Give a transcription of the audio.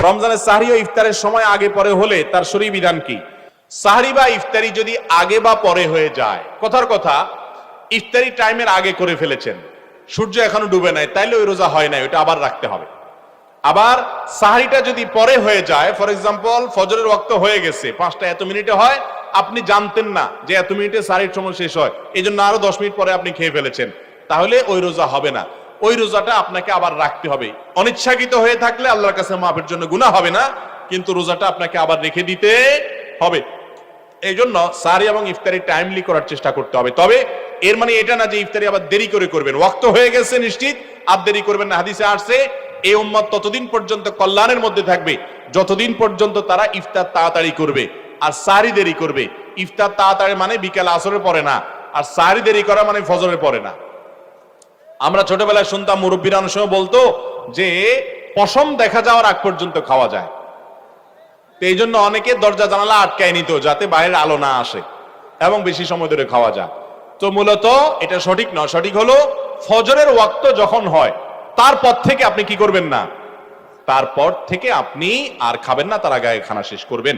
রমজানের সাহরি ও ইফতারের সময় আগে পরে হলে তার শরীর বিধান কি? সাহরি বা ইফতারি যদি আগে বা পরে হয়ে যায়, কথার কথা ইফতারি টাইমের আগে করে ফেলেছেন, সূর্য এখনো ডুবে নাই, তাইলে ওই রোজা হয় নাই, ওটা আবার রাখতে হবে। আবার সাহরিটা যদি পরে হয়ে যায়, ফর এক্সাম্পল ফজরের ওয়াক্ত হয়ে গেছে, 5টা এত মিনিটে হয়, আপনি জানতেন না যে এত মিনিটে সাহরির সময় শেষ হয়, এই জন্য আরো 10 মিনিট পরে আপনি খেয়ে ফেলেছেন, তাহলে ওই রোজা হবে না, ওই রোজাটা আপনাকে আবার রাখতে হবে। অনিচ্ছাকৃত হয়ে থাকলে আল্লাহর কাছে মাফের জন্য গুনাহ হবে না, কিন্তু রোজাটা আপনাকে আবার রেখে দিতে হবে। এই জন্য সাহরি এবং ইফতারি টাইমলি করার চেষ্টা করতে হবে। তবে এর মানে এটা না যে ইফতারি আবার দেরি করে করবেন, ওয়াক্ত হয়ে গেছে নিশ্চিত, আর দেরি করবেন না। হাদিসে আসছে এই উম্মত ততদিন পর্যন্ত কল্যাণের মধ্যে থাকবে যতদিন পর্যন্ত তারা ইফতার তাড়াতাড়ি করবে আর সাহরি দেরি করবে। ইফতার তাড়াতাড়ি মানে বিকেল আসরের পরে না, আর সাহরি দেরি করা মানে ফজরের পরে না। আমরা ছোটবেলায় শুনতাম মুরব্বীরা অনেক সময় বলতো যে পশম দেখা যাওয়ার আগ পর্যন্ত খাওয়া যায়, এই জন্য অনেকে দরজা জানালা আটকায় নিত যাতে বাইরের আলো না আসে এবং বেশি সময় ধরে খাওয়া যায়। তো মূলত এটা সঠিক নয়, সঠিক হলো ফজরের ওয়াক্ত যখন হয় তারপর থেকে আপনি কি করবেন না, তারপর থেকে আপনি আর খাবেন না, তার আগে খানা শেষ করবেন।